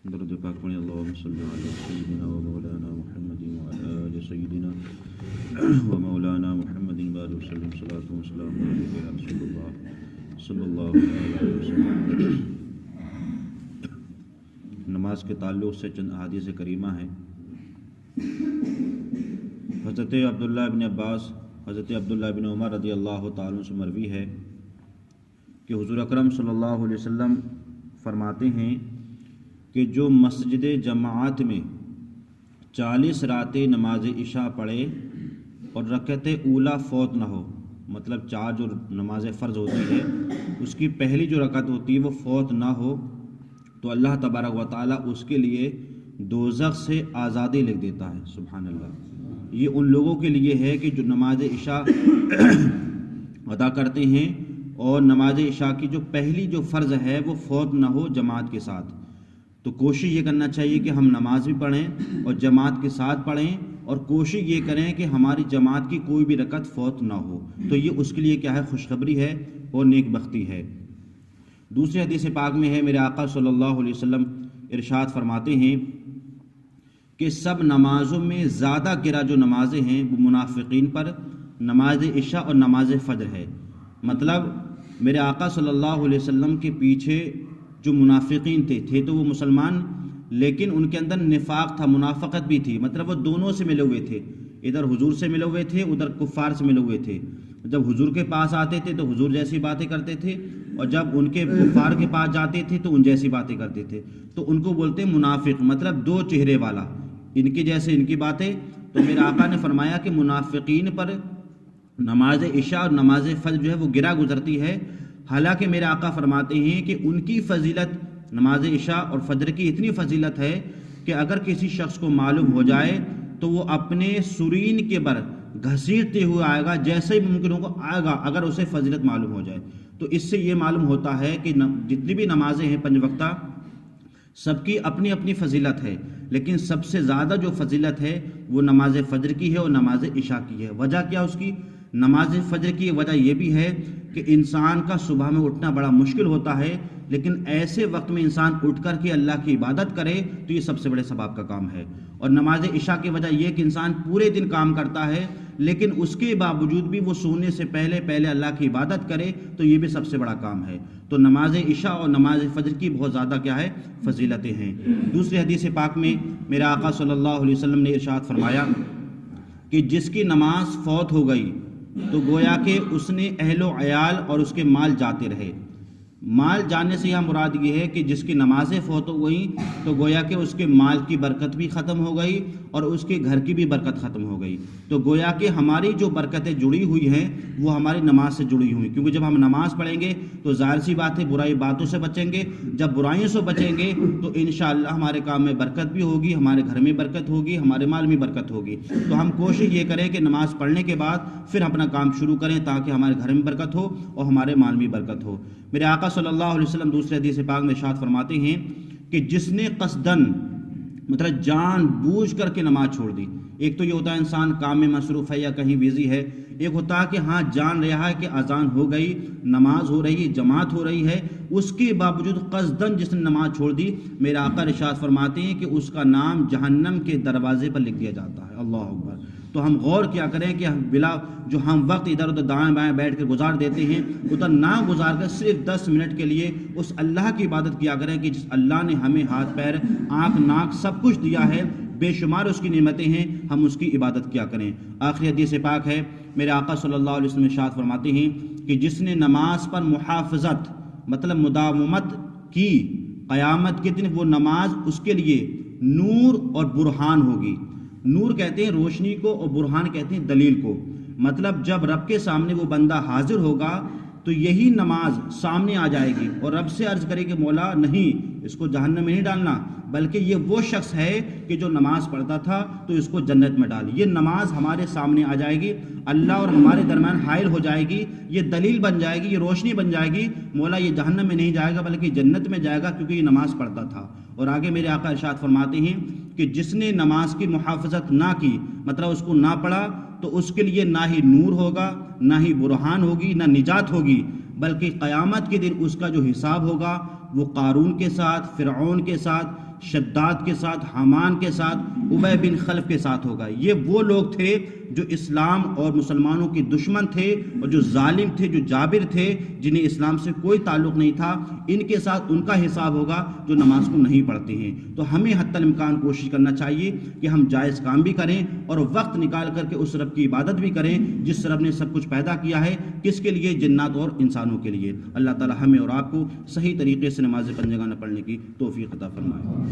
درود پاک پڑھیں اللہم صلی علی سیدنا و مولانا محمد وعلی آل سیدنا و مولانا محمد بعد وسلم صلاۃ و سلام علیک یا رسول اللہ صلی اللہ علیہ وسلم۔ نماز کے تعلق سے چند احادیث کریمہ ہیں۔ حضرت عبداللہ بن عباس، حضرت عبداللہ بن عمر رضی اللہ تعالیٰ سے مروی ہے کہ حضور اکرم صلی اللہ علیہ وسلم فرماتے ہیں کہ جو مسجد جماعت میں 40 راتیں نماز عشاء پڑھے اور رکعت اولا فوت نہ ہو، مطلب 4 جو نماز فرض ہوتی ہے اس کی پہلی جو رکعت ہوتی ہے وہ فوت نہ ہو، تو اللہ تبارک و تعالیٰ اس کے لیے دوزخ سے آزادی لکھ دیتا ہے۔ سبحان اللہ۔ یہ ان لوگوں کے لیے ہے کہ جو نماز عشاء ادا کرتے ہیں اور نماز عشاء کی جو پہلی جو فرض ہے وہ فوت نہ ہو جماعت کے ساتھ۔ تو کوشش یہ کرنا چاہیے کہ ہم نماز بھی پڑھیں اور جماعت کے ساتھ پڑھیں، اور کوشش یہ کریں کہ ہماری جماعت کی کوئی بھی رکعت فوت نہ ہو، تو یہ اس کے لیے کیا ہے، خوشخبری ہے اور نیک بختی ہے۔ دوسری حدیث پاک میں ہے، میرے آقا صلی اللہ علیہ وسلم ارشاد فرماتے ہیں کہ سب نمازوں میں زیادہ گرا جو نمازیں ہیں وہ منافقین پر نماز عشاء اور نماز فجر ہے۔ مطلب میرے آقا صلی اللہ علیہ وسلم کے پیچھے جو منافقین تھے تو وہ مسلمان، لیکن ان کے اندر نفاق تھا، منافقت بھی تھی، مطلب وہ دونوں سے ملے ہوئے تھے، ادھر حضور سے ملے ہوئے تھے، ادھر کفار سے ملے ہوئے تھے۔ جب حضور کے پاس آتے تھے تو حضور جیسی باتیں کرتے تھے، اور جب ان کے کفار کے پاس جاتے تھے تو ان جیسی باتیں کرتے تھے، تو ان کو بولتے ہیں منافق، مطلب دو چہرے والا، ان کی جیسے ان کی باتیں۔ تو میرے آقا نے فرمایا کہ منافقین پر نماز عشاء اور نماز فجر جو ہے وہ گرا گزرتی ہے، حالانکہ میرے آقا فرماتے ہیں کہ ان کی فضیلت، نماز عشاء اور فجر کی اتنی فضیلت ہے کہ اگر کسی شخص کو معلوم ہو جائے تو وہ اپنے سرین کے بر گھسیٹتے ہوئے آئے گا، جیسے ہی ممکن ہوگا آئے گا، اگر اسے فضیلت معلوم ہو جائے۔ تو اس سے یہ معلوم ہوتا ہے کہ جتنی بھی نمازیں ہیں 5 وقتہ، سب کی اپنی اپنی فضیلت ہے، لیکن سب سے زیادہ جو فضیلت ہے وہ نماز فجر کی ہے اور نماز عشاء کی ہے۔ وجہ کیا اس کی؟ نماز فجر کی وجہ یہ بھی ہے کہ انسان کا صبح میں اٹھنا بڑا مشکل ہوتا ہے، لیکن ایسے وقت میں انسان اٹھ کر کے اللہ کی عبادت کرے تو یہ سب سے بڑے ثواب کا کام ہے۔ اور نماز عشاء کی وجہ یہ کہ انسان پورے دن کام کرتا ہے، لیکن اس کے باوجود بھی وہ سونے سے پہلے اللہ کی عبادت کرے تو یہ بھی سب سے بڑا کام ہے۔ تو نماز عشاء اور نماز فجر کی بہت زیادہ کیا ہے، فضیلتیں ہیں۔ دوسری حدیث پاک میں میرے آقا صلی اللہ علیہ وسلم نے ارشاد فرمایا کہ جس کی نماز فوت ہو گئی تو گویا کہ اس نے اہل و عیال اور اس کے مال جاتے رہے۔ مال جانے سے یہاں مراد یہ ہے کہ جس کی نمازیں فوت ہو گئیں تو گویا کہ اس کے مال کی برکت بھی ختم ہو گئی اور اس کے گھر کی بھی برکت ختم ہو گئی۔ تو گویا کہ ہماری جو برکتیں جڑی ہوئی ہیں وہ ہماری نماز سے جڑی ہوئی، کیونکہ جب ہم نماز پڑھیں گے تو ظاہر سی بات ہے برائی باتوں سے بچیں گے، جب برائیوں سے بچیں گے تو انشاءاللہ ہمارے کام میں برکت بھی ہوگی، ہمارے گھر میں برکت ہوگی، ہمارے مال میں برکت ہوگی۔ تو ہم کوشش یہ کریں کہ نماز پڑھنے کے بعد پھر اپنا کام شروع کریں تاکہ ہمارے گھر میں برکت ہو اور ہمارے مال میں برکت ہو۔ میرے آقا صلی اللہ علیہ وسلم دوسرے حدیث پاک میں ارشاد فرماتے ہیں کہ جس نے قصدن، مطلب جان بوجھ کر کے نماز چھوڑ دی، ایک تو یہ ہوتا ہے انسان کام میں مصروف ہے یا کہیں بیزی ہے، ایک ہوتا ہے کہ ہاں جان رہا ہے کہ اذان ہو گئی، نماز ہو رہی ہے، جماعت ہو رہی ہے، اس کے باوجود قصدن جس نے نماز چھوڑ دی، میرے آقا ارشاد فرماتے ہیں کہ اس کا نام جہنم کے دروازے پر لکھ دیا جاتا ہے۔ اللہ اکبر۔ تو ہم غور کیا کریں کہ جو ہم وقت ادھر ادھر دائیں بائیں بیٹھ کر گزار دیتے ہیں، ادھر نہ گزار کر صرف 10 منٹ کے لیے اس اللہ کی عبادت کیا کریں کہ جس اللہ نے ہمیں ہاتھ پیر آنکھ ناک سب کچھ دیا ہے، بے شمار اس کی نعمتیں ہیں، ہم اس کی عبادت کیا کریں۔ آخری حدیث پاک ہے، میرے آقا صلی اللہ علیہ وسلم ارشاد فرماتے ہیں کہ جس نے نماز پر محافظت، مطلب مداومت کی، قیامت کے دن وہ نماز اس کے لیے نور اور برہان ہوگی۔ نور کہتے ہیں روشنی کو اور برہان کہتے ہیں دلیل کو۔ مطلب جب رب کے سامنے وہ بندہ حاضر ہوگا تو یہی نماز سامنے آ جائے گی اور رب سے عرض کرے کہ مولا نہیں، اس کو جہنم میں نہیں ڈالنا، بلکہ یہ وہ شخص ہے کہ جو نماز پڑھتا تھا تو اس کو جنت میں ڈال۔ یہ نماز ہمارے سامنے آ جائے گی، اللہ اور ہمارے درمیان حائل ہو جائے گی، یہ دلیل بن جائے گی، یہ روشنی بن جائے گی، مولا یہ جہنم میں نہیں جائے گا بلکہ جنت میں جائے گا کیونکہ یہ نماز پڑھتا تھا۔ اور آگے میرے آقا ارشاد فرماتے ہیں کہ جس نے نماز کی محافظت نہ کی، مطلب اس کو نہ پڑھا، تو اس کے لیے نہ ہی نور ہوگا، نہ ہی برہان ہوگی، نہ نجات ہوگی، بلکہ قیامت کے دن اس کا جو حساب ہوگا وہ قارون کے ساتھ، فرعون کے ساتھ، شداد کے ساتھ، حامان کے ساتھ، ابی بن خلف کے ساتھ ہوگا۔ یہ وہ لوگ تھے جو اسلام اور مسلمانوں کے دشمن تھے، اور جو ظالم تھے، جو جابر تھے، جنہیں اسلام سے کوئی تعلق نہیں تھا۔ ان کے ساتھ ان کا حساب ہوگا جو نماز کو نہیں پڑھتے ہیں۔ تو ہمیں حتی الامکان کوشش کرنا چاہیے کہ ہم جائز کام بھی کریں اور وقت نکال کر کے اس رب کی عبادت بھی کریں جس رب نے سب کچھ پیدا کیا ہے۔ کس کے لیے؟ جنات اور انسانوں کے لیے۔ اللہ تعالی ہمیں اور آپ کو صحیح طریقے سے نماز پنجگانہ پڑھنے کی توفیق عطا فرمائے۔